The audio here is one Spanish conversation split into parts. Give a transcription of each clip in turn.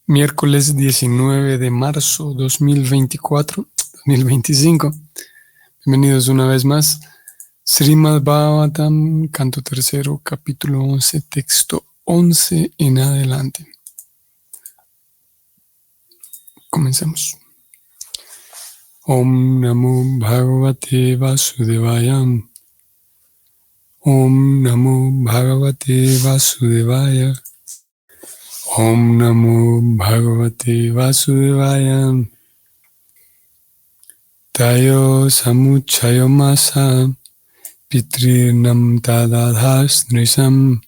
Miércoles 19 de marzo 2025. Bienvenidos una vez más. Srimad Bhagavatam, canto tercero, capítulo 11, texto 11 en adelante. Comencemos. Om Namo Bhagavate Vasudevaya. Om Namo Bhagavate Vasudevaya. Om Namo Bhagavate Vasudevaya. Tayo Samuchayo Masa Pitrinam Tadadhas Nrisam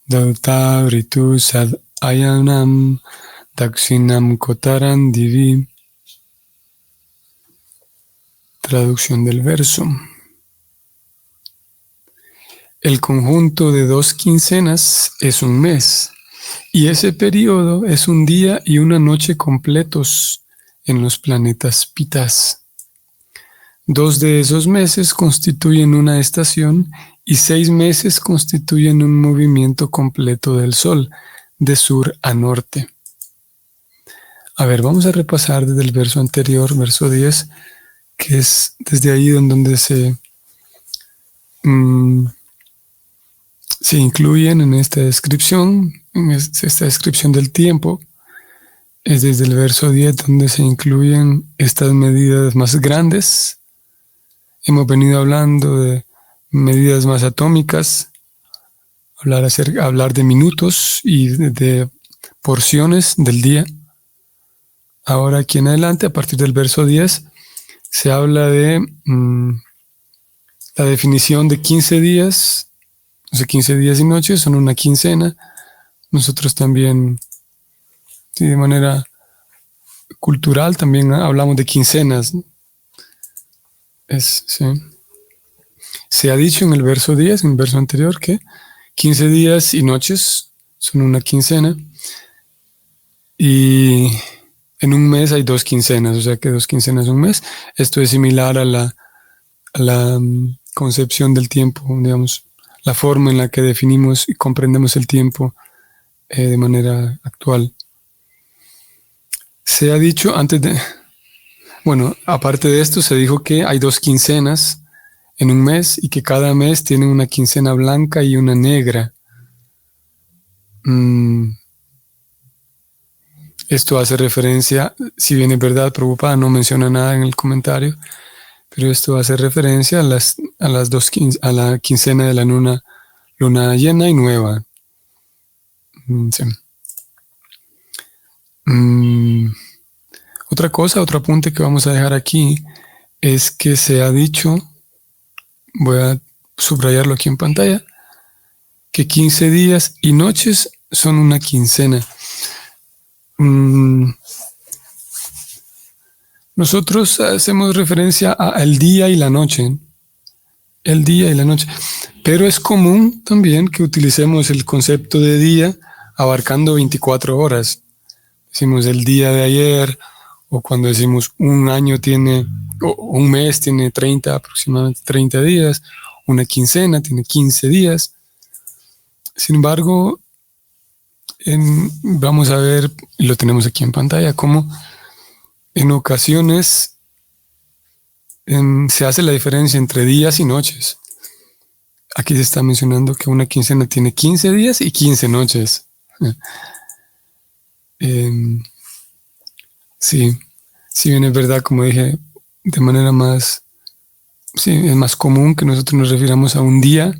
Dauta Ritu Sad Ayanam Dakshinam Kotaran Divi. Traducción del verso. El conjunto de 2 quincenas es un mes, y ese periodo es un día y una noche completos en los planetas Pitas. 2 de esos meses constituyen una estación y 6 meses constituyen un movimiento completo del Sol, de sur a norte. A ver, vamos a repasar desde el verso anterior, verso 10, que es desde ahí donde se incluyen en esta descripción, esta descripción del tiempo. Es desde el verso 10 donde se incluyen estas medidas más grandes. Hemos venido hablando de medidas más atómicas, hablar de minutos y de porciones del día. Ahora aquí en adelante, a partir del verso 10, se habla de la definición de 15 días. O sea, 15 días y noches son una quincena. Nosotros también, sí, de manera cultural, también hablamos de quincenas, ¿no? Sí. Se ha dicho en el verso 10, en el verso anterior, que 15 días y noches son una quincena. Y en un mes hay 2 quincenas, o sea que 2 quincenas un mes. Esto es similar a la concepción del tiempo, digamos, la forma en la que definimos y comprendemos el tiempo de manera actual. Se ha dicho aparte de esto, se dijo que hay 2 quincenas en un mes y que cada mes tiene una quincena blanca y una negra. Esto hace referencia, si bien es verdad, Prabhupada no menciona nada en el comentario, pero esto hace referencia a la quincena de la luna llena y nueva. Sí. Otro apunte que vamos a dejar aquí es que se ha dicho, voy a subrayarlo aquí en pantalla, que 15 días y noches son una quincena. Nosotros hacemos referencia al día y la noche. El día y la noche. Pero es común también que utilicemos el concepto de día abarcando 24 horas. Decimos el día de ayer, o cuando decimos un mes tiene aproximadamente 30 días, una quincena tiene 15 días. Sin embargo, vamos a ver, y lo tenemos aquí en pantalla, cómo en ocasiones se hace la diferencia entre días y noches. Aquí se está mencionando que una quincena tiene 15 días y 15 noches. Sí, si bien es verdad, como dije, de manera es más común que nosotros nos refiramos a un día,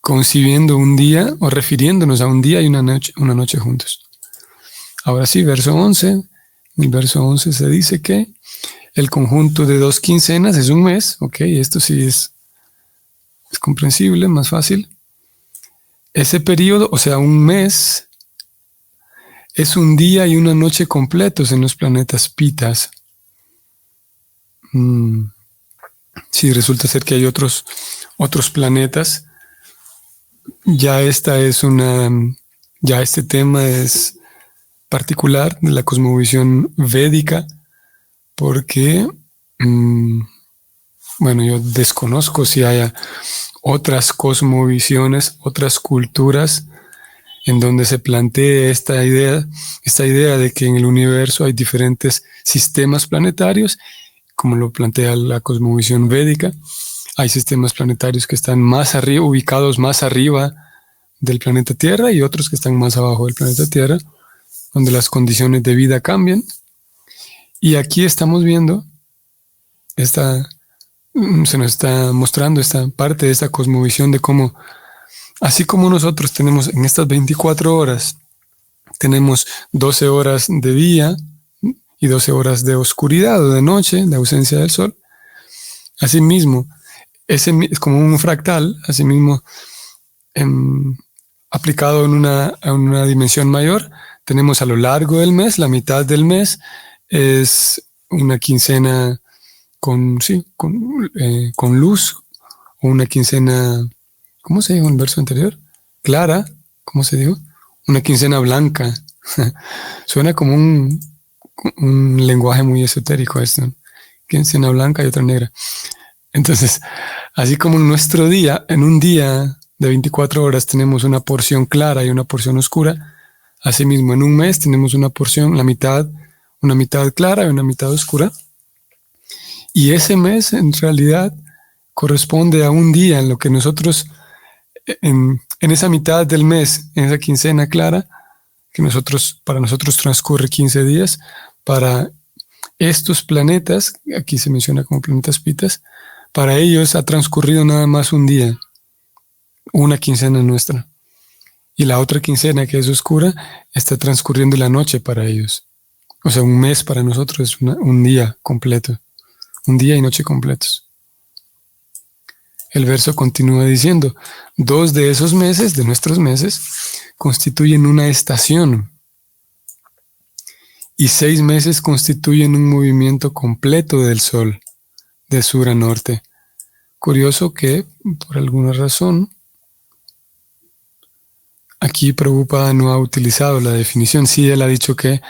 concibiendo un día o refiriéndonos a un día y una noche juntos. Ahora sí, verso 11. En el verso 11 se dice que el conjunto de 2 quincenas es un mes. Ok, esto sí es comprensible, más fácil. Ese periodo, o sea, un mes, es un día y una noche completos en los planetas Pitas. Sí, resulta ser que hay otros planetas. Ya este tema es particular de la cosmovisión védica, porque, yo desconozco si haya otras cosmovisiones, otras culturas en donde se plantea esta idea de que en el universo hay diferentes sistemas planetarios, como lo plantea la cosmovisión védica. Hay sistemas planetarios que están más arriba, ubicados más arriba del planeta Tierra, y otros que están más abajo del planeta Tierra, donde las condiciones de vida cambian. Y aquí estamos viendo se nos está mostrando esta parte de esta cosmovisión de cómo, así como nosotros tenemos en estas 24 horas, tenemos 12 horas de día y 12 horas de oscuridad o de noche, de ausencia del sol. Asimismo, es como un fractal, asimismo, aplicado en una dimensión mayor, tenemos a lo largo del mes, la mitad del mes es una quincena con luz, o una quincena, ¿cómo se dijo en el verso anterior? Clara, ¿cómo se dijo? Una quincena blanca. Suena como un lenguaje muy esotérico esto. Quincena blanca y otra negra. Entonces, así como en nuestro día, en un día de 24 horas tenemos una porción clara y una porción oscura, asimismo en un mes tenemos una porción, una mitad clara y una mitad oscura. Y ese mes en realidad corresponde a un día en lo que nosotros, en esa mitad del mes, en esa quincena clara, que para nosotros transcurre 15 días, para estos planetas, aquí se menciona como planetas pitas, para ellos ha transcurrido nada más un día, una quincena nuestra. Y la otra quincena, que es oscura, está transcurriendo la noche para ellos. O sea, un mes para nosotros es un día completo. Un día y noche completos. El verso continúa diciendo, 2 de esos meses, de nuestros meses, constituyen una estación, y 6 meses constituyen un movimiento completo del sol, de sur a norte. Curioso que, por alguna razón, aquí Prabhupada no ha utilizado la definición. Sí, él ha dicho que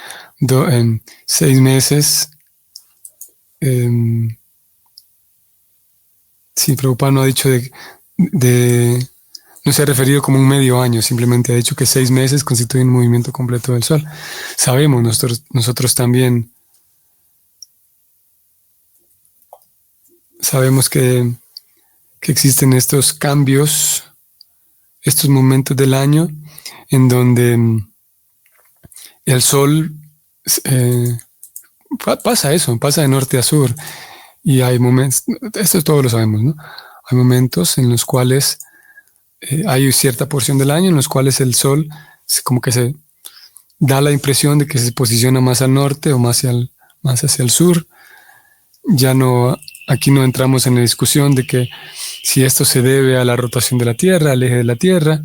6 meses... sí, Prabhupada no ha dicho no se ha referido como un medio año, simplemente ha dicho que 6 meses constituyen un movimiento completo del Sol. Sabemos, nosotros también sabemos que existen estos cambios, estos momentos del año en donde el Sol pasa de norte a sur. Y hay momentos, esto todos lo sabemos, ¿no? Hay momentos en los cuales hay cierta porción del año en los cuales el sol como que se da la impresión de que se posiciona más al norte o más hacia el sur. Aquí no entramos en la discusión de que si esto se debe a la rotación de la Tierra, al eje de la Tierra.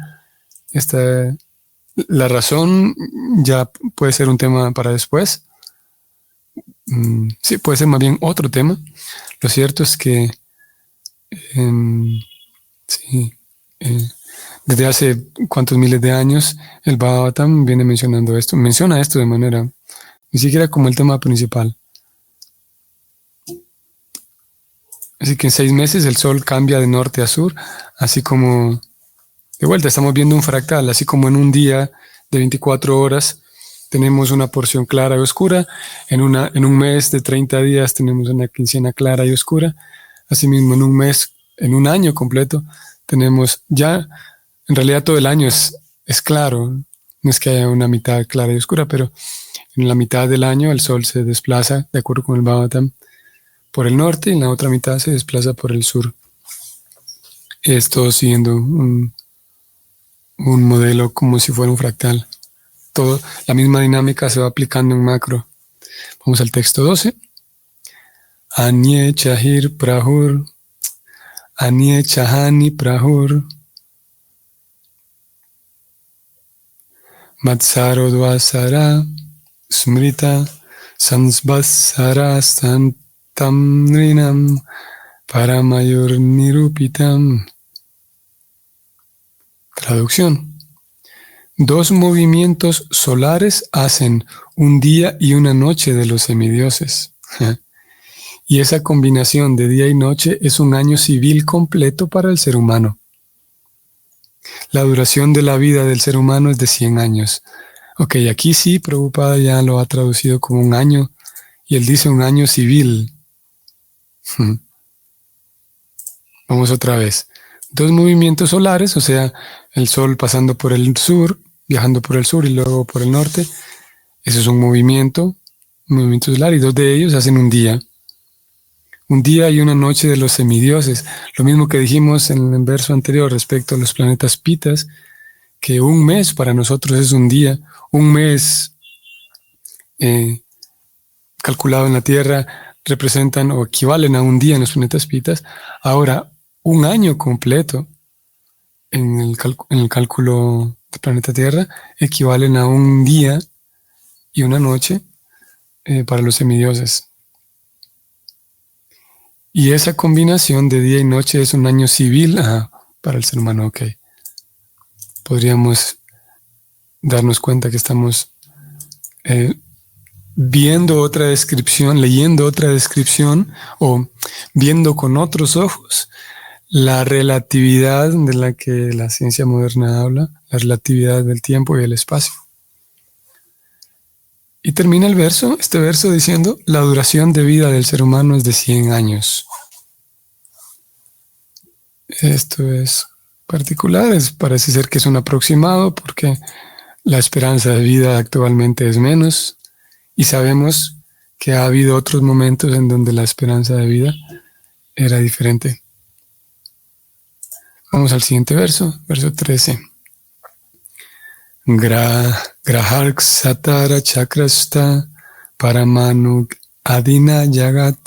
La razón ya puede ser un tema para después. Sí, puede ser más bien otro tema. Lo cierto es que desde hace cuántos miles de años el Bhagavatam viene menciona esto de manera, ni siquiera como el tema principal. Así que en 6 meses el sol cambia de norte a sur, así como, de vuelta, estamos viendo un fractal, así como en un día de 24 horas tenemos una porción clara y oscura, en un mes de 30 días tenemos una quincena clara y oscura, asimismo en un mes, en un año completo, tenemos ya, en realidad todo el año es claro, no es que haya una mitad clara y oscura, pero en la mitad del año el sol se desplaza, de acuerdo con el Bhagavatam, por el norte, y en la otra mitad se desplaza por el sur. Esto siguiendo un modelo como si fuera un fractal. La misma dinámica se va aplicando en macro. Vamos al texto 12. Anye chahir prahur, anye chahani prahur, matsaro dvasara, smrita, sansvasara santam nrinam, paramayor nirupitam. Traducción. 2 movimientos solares hacen un día y una noche de los semidioses. Y esa combinación de día y noche es un año civil completo para el ser humano. La duración de la vida del ser humano es de 100 años. Ok, aquí sí, Prabhupada ya lo ha traducido como un año, y él dice un año civil. Vamos otra vez. 2 movimientos solares, o sea, el Sol pasando por el sur, viajando por el sur y luego por el norte. Eso es un movimiento solar, y 2 de ellos hacen un día. Un día y una noche de los semidioses. Lo mismo que dijimos en el verso anterior respecto a los planetas pitas, que un mes para nosotros es un día. Un mes calculado en la Tierra representan o equivalen a un día en los planetas pitas. Ahora, un año completo en el cálculo del planeta Tierra equivalen a un día y una noche para los semidioses. Y esa combinación de día y noche es un año civil para el ser humano. Ok. Podríamos darnos cuenta que estamos viendo otra descripción, leyendo otra descripción o viendo con otros ojos la relatividad de la que la ciencia moderna habla, la relatividad del tiempo y el espacio. Y termina este verso diciendo, la duración de vida del ser humano es de 100 años. Esto es particular, parece ser que es un aproximado porque la esperanza de vida actualmente es menos y sabemos que ha habido otros momentos en donde la esperanza de vida era diferente. Vamos al siguiente verso 13. Grahark satara chakrasta paramanu adina yagat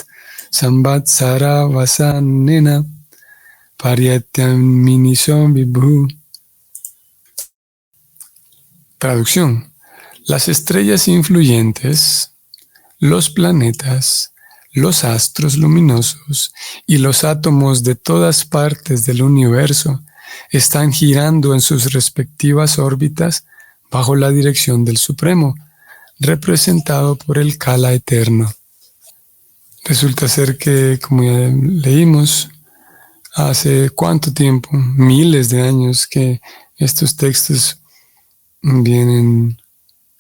samvatsara vasanena paryatyam miniso vibhu. Traducción. Las estrellas influyentes, los planetas, los astros luminosos y los átomos de todas partes del universo están girando en sus respectivas órbitas bajo la dirección del Supremo, representado por el Kala eterno. Resulta ser que, como ya leímos, hace ¿cuánto tiempo? Miles de años que estos textos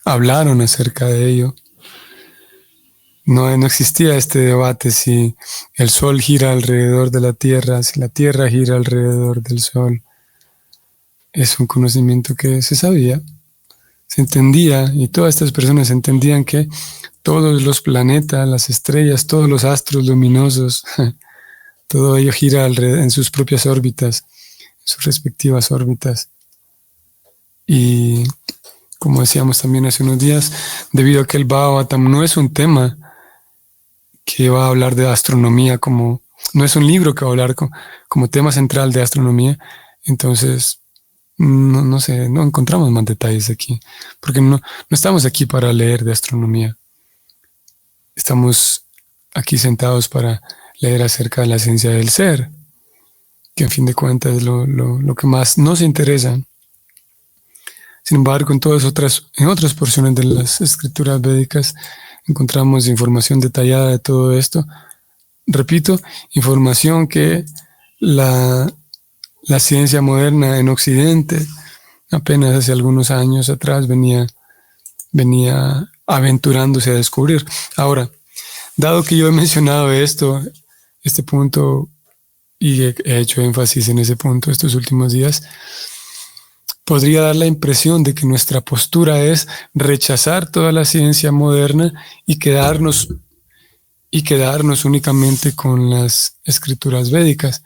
hablaron acerca de ello. No existía este debate si el Sol gira alrededor de la Tierra, si la Tierra gira alrededor del Sol. Es un conocimiento que se sabía, se entendía, y todas estas personas entendían que todos los planetas, las estrellas, todos los astros luminosos, todo ello gira en sus propias órbitas, en sus respectivas órbitas. Y como decíamos también hace unos días, debido a que el Bhagavatam no es un tema que va a hablar de astronomía, no es un libro que va a hablar como tema central de astronomía, entonces no encontramos más detalles aquí, porque no estamos aquí para leer de astronomía. Estamos aquí sentados para leer acerca de la ciencia del ser, que en fin de cuentas es lo que más nos interesa. Sin embargo, en otras porciones de las escrituras védicas encontramos información detallada de todo esto. Repito, información que la ciencia moderna en Occidente apenas hace algunos años atrás venía aventurándose a descubrir. Ahora, dado que yo he mencionado este punto, y he hecho énfasis en ese punto estos últimos días, podría dar la impresión de que nuestra postura es rechazar toda la ciencia moderna y quedarnos únicamente con las escrituras védicas.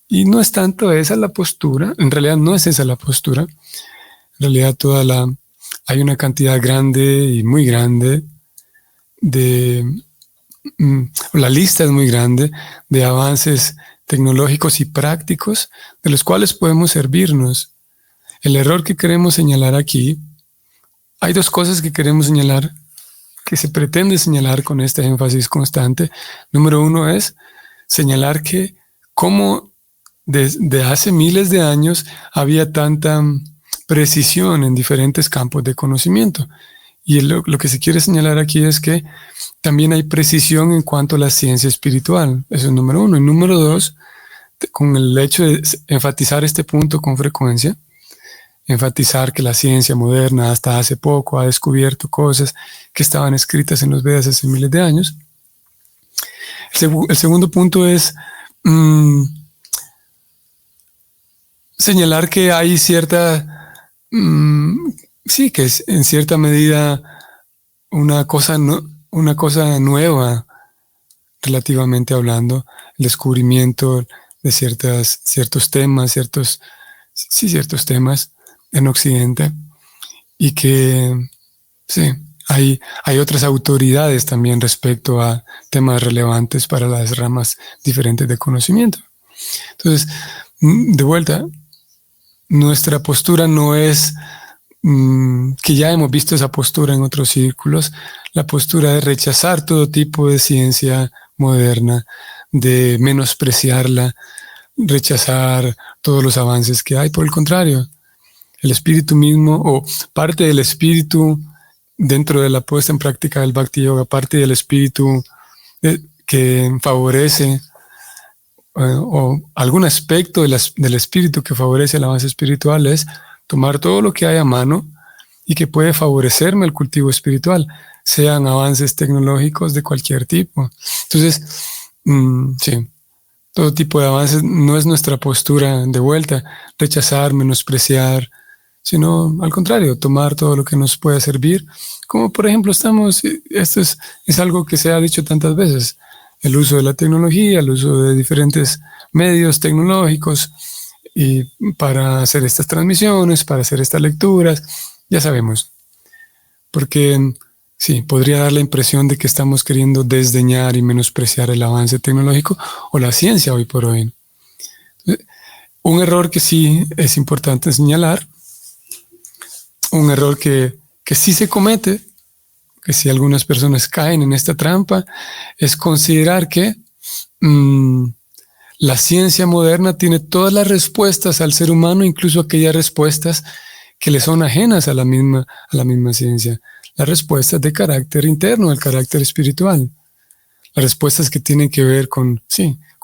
Y no es tanto esa la postura, en realidad no es esa la postura. En realidad hay una cantidad grande y muy grande la lista es muy grande de avances tecnológicos y prácticos de los cuales podemos servirnos. El error que queremos señalar aquí, hay 2 cosas que queremos señalar, que se pretende señalar con este énfasis constante. Número 1 es señalar que cómo desde hace miles de años había tanta precisión en diferentes campos de conocimiento. Y lo que se quiere señalar aquí es que también hay precisión en cuanto a la ciencia espiritual. Eso es número 1. Y número 2, con el hecho de enfatizar este punto con frecuencia, enfatizar que la ciencia moderna hasta hace poco ha descubierto cosas que estaban escritas en los Vedas hace miles de años. El segundo punto es señalar que hay sí, que es en cierta medida una cosa nueva, relativamente hablando, el descubrimiento de ciertos temas en Occidente, y que sí, hay otras autoridades también respecto a temas relevantes para las ramas diferentes de conocimiento. Entonces, de vuelta, nuestra postura no es que ya hemos visto esa postura en otros círculos, la postura de rechazar todo tipo de ciencia moderna, de menospreciarla, rechazar todos los avances que hay. Por el contrario, el espíritu mismo, o parte del espíritu dentro de la puesta en práctica del Bhakti Yoga, parte del espíritu que favorece o algún aspecto del espíritu que favorece el avance espiritual es tomar todo lo que hay a mano y que puede favorecerme el cultivo espiritual, sean avances tecnológicos de cualquier tipo. Entonces, sí, todo tipo de avances no es nuestra postura de vuelta, rechazar, menospreciar, sino al contrario, tomar todo lo que nos pueda servir. Como por ejemplo esto es algo que se ha dicho tantas veces, el uso de la tecnología, el uso de diferentes medios tecnológicos y para hacer estas transmisiones, para hacer estas lecturas, ya sabemos. Porque sí, podría dar la impresión de que estamos queriendo desdeñar y menospreciar el avance tecnológico o la ciencia hoy por hoy. Un error que sí es importante señalar, un error que sí se comete, que si algunas personas caen en esta trampa, es considerar que la ciencia moderna tiene todas las respuestas al ser humano, incluso aquellas respuestas que le son ajenas a la misma ciencia. Las respuestas de carácter interno, el carácter espiritual. Las respuestas que tienen que ver con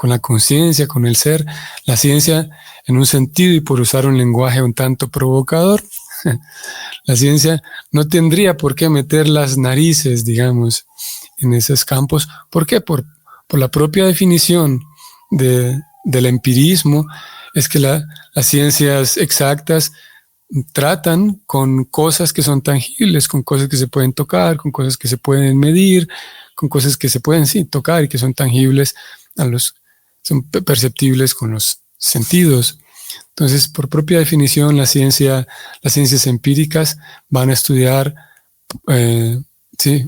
la conciencia, con el ser. La ciencia, en un sentido, y por usar un lenguaje un tanto provocador, la ciencia no tendría por qué meter las narices, digamos, en esos campos. ¿Por qué? Por la propia definición del empirismo, es que las ciencias exactas tratan con cosas que son tangibles, con cosas que se pueden tocar, con cosas que se pueden medir, con cosas que se pueden tocar y que son tangibles, son perceptibles con los sentidos. Entonces, por propia definición, las ciencias empíricas van a estudiar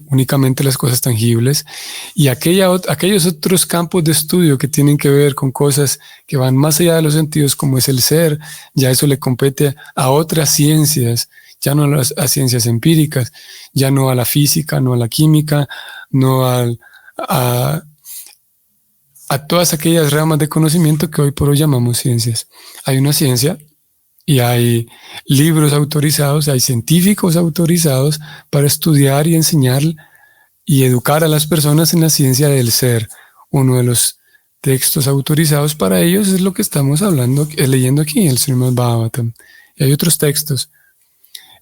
únicamente las cosas tangibles, y aquellos otros campos de estudio que tienen que ver con cosas que van más allá de los sentidos, como es el ser, ya eso le compete a otras ciencias, ya no a ciencias empíricas, ya no a la física, no a la química, no a todas aquellas ramas de conocimiento que hoy por hoy llamamos ciencias. Hay una ciencia y hay libros autorizados, hay científicos autorizados para estudiar y enseñar y educar a las personas en la ciencia del ser. Uno de los textos autorizados para ellos es lo que estamos leyendo aquí, el Srimad Bhagavatam. Y hay otros textos.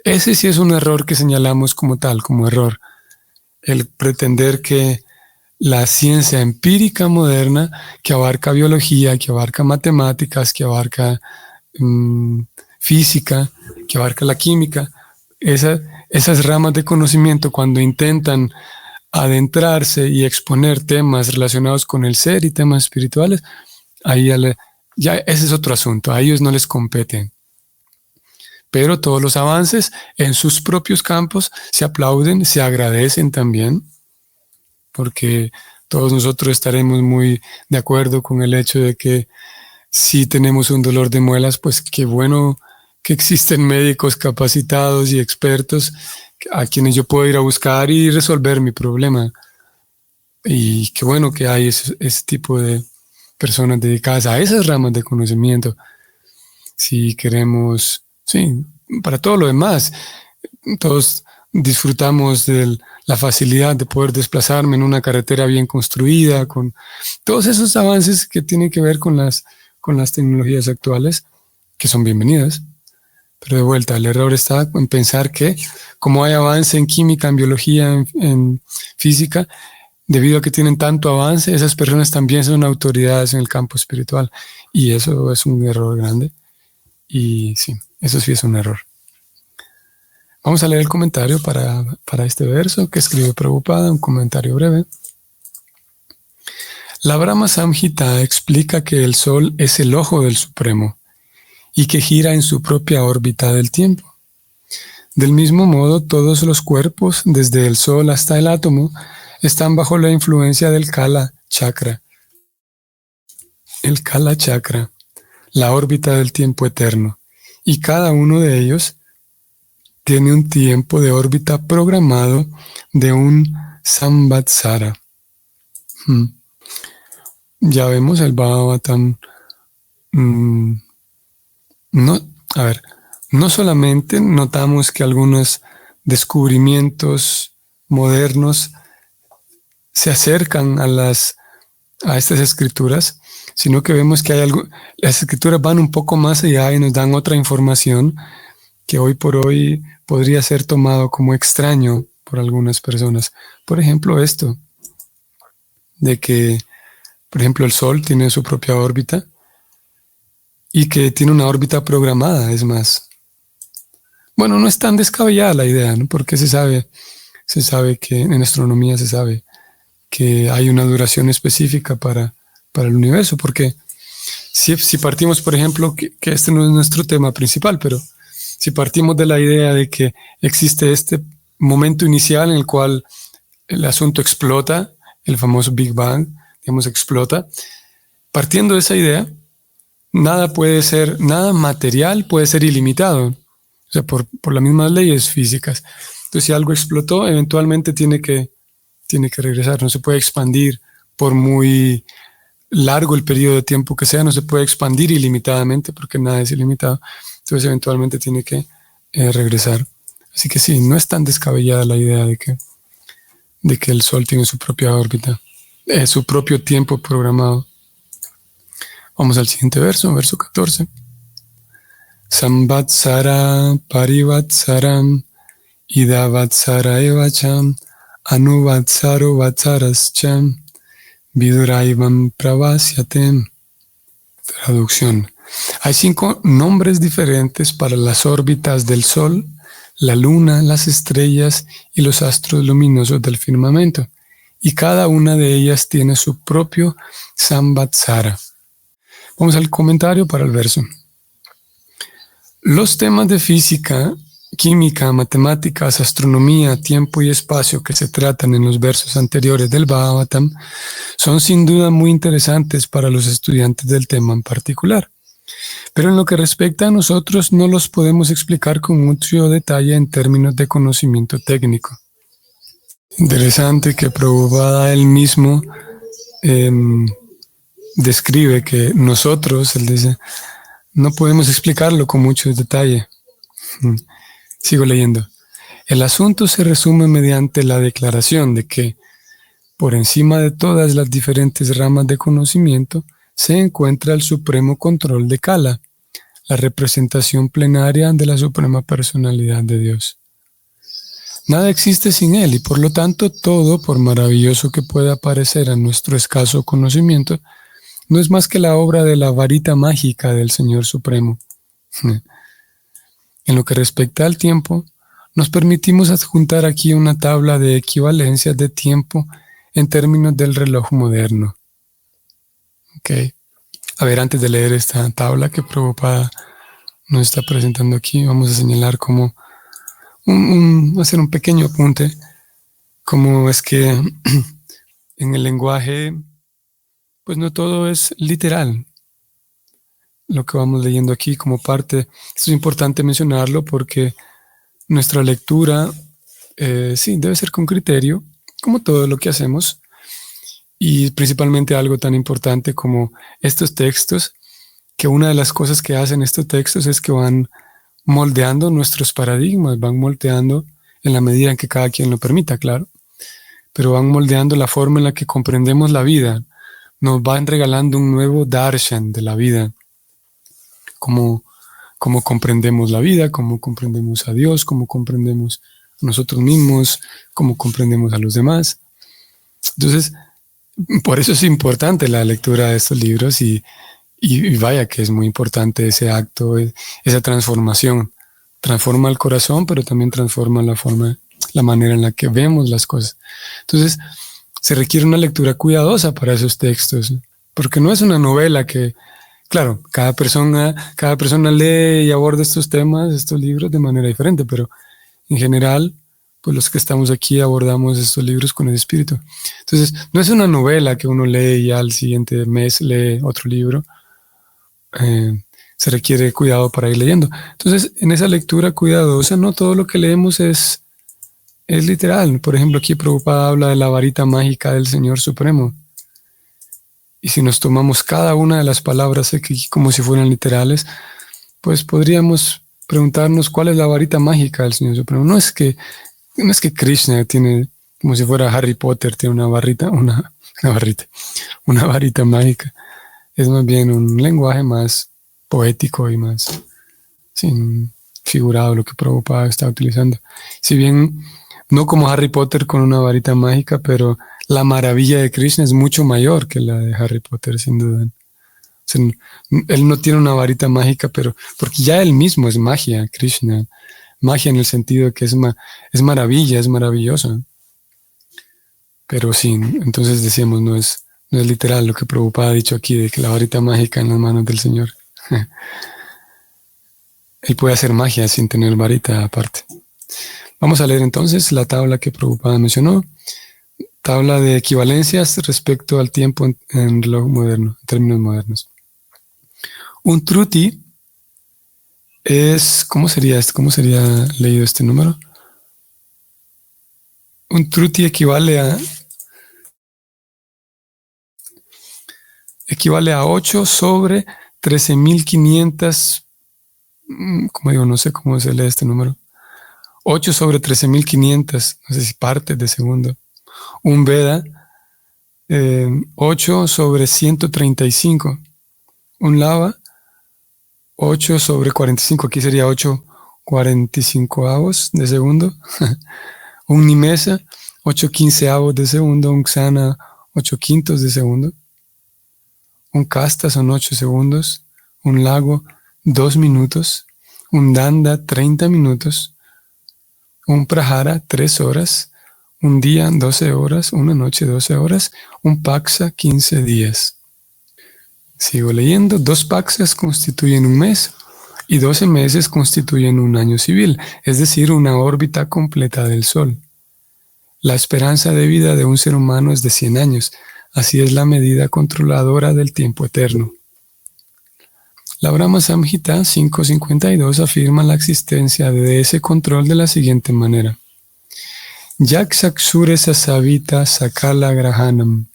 Ese sí es un error que señalamos como tal, como error. El pretender que la ciencia empírica moderna, que abarca biología, que abarca matemáticas, que abarca física, que abarca la química, esas ramas de conocimiento, cuando intentan adentrarse y exponer temas relacionados con el ser y temas espirituales, ahí ya ese es otro asunto, a ellos no les compete. Pero todos los avances en sus propios campos se aplauden, se agradecen también, porque todos nosotros estaremos muy de acuerdo con el hecho de que si tenemos un dolor de muelas, pues qué bueno que existen médicos capacitados y expertos a quienes yo puedo ir a buscar y resolver mi problema. Y qué bueno que hay ese tipo de personas dedicadas a esas ramas de conocimiento. Si queremos, para todo lo demás, todos disfrutamos de la facilidad de poder desplazarme en una carretera bien construida, con todos esos avances que tienen que ver con las tecnologías actuales, que son bienvenidas. Pero de vuelta, el error está en pensar que como hay avance en química, en biología, en física, debido a que tienen tanto avance, esas personas también son autoridades en el campo espiritual. Y eso es un error grande. Y sí, eso sí es un error. Vamos a leer el comentario para este verso que escribe Prabhupada, un comentario breve. La Brahma Samhita explica que el Sol es el ojo del Supremo y que gira en su propia órbita del tiempo. Del mismo modo, todos los cuerpos, desde el Sol hasta el átomo, están bajo la influencia del Kala Chakra. El Kala Chakra, la órbita del tiempo eterno, y cada uno de ellos tiene un tiempo de órbita programado de un samvatsara. Ya vemos el Bhagavatam. No solamente notamos que algunos descubrimientos modernos se acercan a estas escrituras, sino que vemos que las escrituras van un poco más allá y nos dan otra información que hoy por hoy podría ser tomado como extraño por algunas personas. Por ejemplo, esto, de que, por ejemplo, el Sol tiene su propia órbita y que tiene una órbita programada, es más. Bueno, no es tan descabellada la idea, ¿no? Porque se sabe que en astronomía se sabe que hay una duración específica para el universo, porque si partimos, por ejemplo, que este no es nuestro tema principal, pero si partimos de la idea de que existe este momento inicial en el cual el asunto explota, el famoso Big Bang, digamos, explota, partiendo de esa idea, nada material puede ser ilimitado, o sea, por las mismas leyes físicas. Entonces, si algo explotó, eventualmente tiene que regresar, no se puede expandir por muy largo el periodo de tiempo que sea, no se puede expandir ilimitadamente porque nada es ilimitado, entonces eventualmente tiene que regresar. Así que sí, no es tan descabellada la idea de que el Sol tiene su propia órbita, su propio tiempo programado. Vamos al siguiente verso 14. Samvatsara parivatsaram idavatsara evacham anuvatsaro vatsarascham viduraivam pravasyatem. Traducción. Hay 5 nombres diferentes para las órbitas del Sol, la Luna, las estrellas y los astros luminosos del firmamento, y cada una de ellas tiene su propio samvatsara. Vamos al comentario para el verso. Los temas de física, química, matemáticas, astronomía, tiempo y espacio que se tratan en los versos anteriores del Bhagavatam son sin duda muy interesantes para los estudiantes del tema en particular. Pero en lo que respecta a nosotros no los podemos explicar con mucho detalle en términos de conocimiento técnico. Interesante que Prabhupada él mismo describe que nosotros, él dice, no podemos explicarlo con mucho detalle. Sigo leyendo. El asunto se resume mediante la declaración de que, por encima de todas las diferentes ramas de conocimiento, se encuentra el supremo control de Kala, la representación plenaria de la suprema personalidad de Dios. Nada existe sin él y por lo tanto todo, por maravilloso que pueda parecer a nuestro escaso conocimiento, no es más que la obra de la varita mágica del Señor Supremo. En lo que respecta al tiempo, nos permitimos adjuntar aquí una tabla de equivalencias de tiempo en términos del reloj moderno. Okay. A ver, antes de leer esta tabla que Prabhupada nos está presentando aquí, vamos a señalar como hacer un pequeño apunte, como es que en el lenguaje, pues no todo es literal. Lo que vamos leyendo aquí como parte, esto es importante mencionarlo porque nuestra lectura, sí, debe ser con criterio, como todo lo que hacemos, y principalmente algo tan importante como estos textos, que una de las cosas que hacen estos textos es que van moldeando nuestros paradigmas, van moldeando en la medida en que cada quien lo permita, claro, pero van moldeando la forma en la que comprendemos la vida, nos van regalando un nuevo darshan de la vida, como cómo comprendemos la vida, cómo comprendemos a Dios, cómo comprendemos a nosotros mismos, cómo comprendemos a los demás. Entonces, por eso es importante la lectura de estos libros y vaya que es muy importante ese acto, esa transformación. Transforma el corazón, pero también transforma la manera en la que vemos las cosas. Entonces, se requiere una lectura cuidadosa para esos textos, porque no es una novela que, claro, cada persona lee y aborda estos temas, estos libros de manera diferente, pero en general, pues los que estamos aquí abordamos estos libros con el espíritu. Entonces, no es una novela que uno lee y al siguiente mes lee otro libro. Se requiere cuidado para ir leyendo. Entonces, en esa lectura cuidadosa, no todo lo que leemos es literal. Por ejemplo, aquí Prabhupada habla de la varita mágica del Señor Supremo. Y si nos tomamos cada una de las palabras aquí como si fueran literales, pues podríamos preguntarnos cuál es la varita mágica del Señor Supremo. No es que Krishna tiene, como si fuera Harry Potter, tiene una varita mágica. Es más bien un lenguaje más poético y más figurado lo que Prabhupada está utilizando. Si bien no como Harry Potter con una varita mágica, pero la maravilla de Krishna es mucho mayor que la de Harry Potter, sin duda. O sea, él no tiene una varita mágica, pero porque ya él mismo es magia, Krishna. Magia en el sentido de que es maravilla, es maravilloso. Pero sí, entonces decíamos, no es literal lo que Prabhupada ha dicho aquí, de que la varita mágica en las manos del Señor. Él puede hacer magia sin tener varita aparte. Vamos a leer entonces la tabla que Prabhupada mencionó. Tabla de equivalencias respecto al tiempo en reloj moderno, en términos modernos. Un truti es, ¿cómo sería leído este número? Un truti equivale a 8 sobre 13.500, como digo, no sé cómo se lee este número. 8 sobre 13.500, no sé si partes de segundo. Un Veda, 8 sobre 135. Un Lava, 8 sobre 45. Aquí sería 8 45avos de segundo. Un Nimesa, 8 quinceavos de segundo. Un Xana, 8 quintos de segundo. Un Casta son 8 segundos. Un Lago, 2 minutos. Un Danda, 30 minutos. Un Prahara, 3 horas. Un día, 12 horas. Una noche, 12 horas. Un Paksa, 15 días. Sigo leyendo. 2 Paksas constituyen un mes y 12 meses constituyen un año civil, es decir, una órbita completa del Sol. La esperanza de vida de un ser humano es de 100 años. Así es la medida controladora del tiempo eterno. La Brahma Samhita 552 afirma la existencia de ese control de la siguiente manera. Yaksaksure sasavita sakala grahanam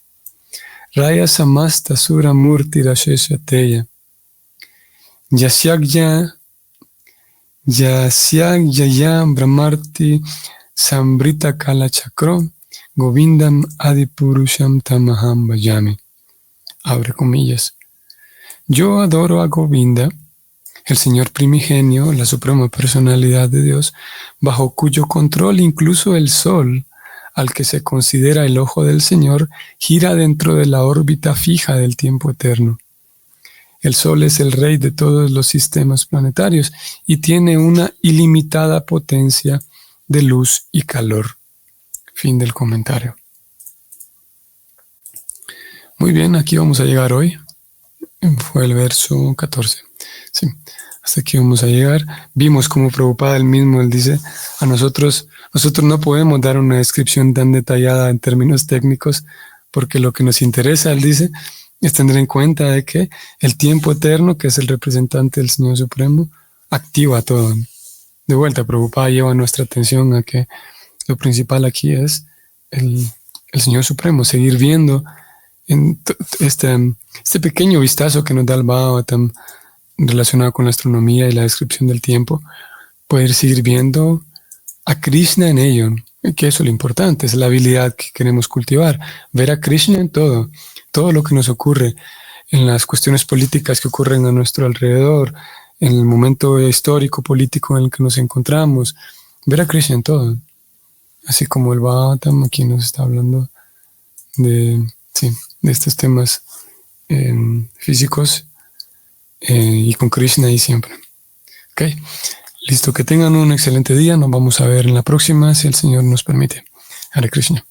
raya samasta sura murti rasheshateya yasyagya brahmarti sambrita kala chakro govindam adipurusham tamaham bhajami. Abre comillas. Yo adoro a Govinda, el Señor primigenio, la suprema personalidad de Dios, bajo cuyo control incluso el Sol, al que se considera el ojo del Señor, gira dentro de la órbita fija del tiempo eterno. El Sol es el rey de todos los sistemas planetarios y tiene una ilimitada potencia de luz y calor. Fin del comentario. Muy bien, aquí vamos a llegar hoy. Fue el verso 14. Sí, hasta aquí vamos a llegar. Vimos como Prabhupada él dice, a nosotros no podemos dar una descripción tan detallada en términos técnicos, porque lo que nos interesa, él dice, es tener en cuenta de que el tiempo eterno, que es el representante del Señor Supremo, activa todo. De vuelta, Prabhupada lleva nuestra atención a que lo principal aquí es el Señor Supremo, seguir viendo en este pequeño vistazo que nos da el Bhagavatam relacionado con la astronomía y la descripción del tiempo, poder seguir viendo a Krishna en ello, que eso es lo importante, es la habilidad que queremos cultivar, ver a Krishna en todo lo que nos ocurre, en las cuestiones políticas que ocurren a nuestro alrededor, en el momento histórico, político en el que nos encontramos, ver a Krishna en todo. Así como el Bhagavatam aquí nos está hablando de, sí, de estos temas físicos y con Krishna ahí siempre. Ok, listo, que tengan un excelente día. Nos vamos a ver en la próxima, si el Señor nos permite. Hare Krishna.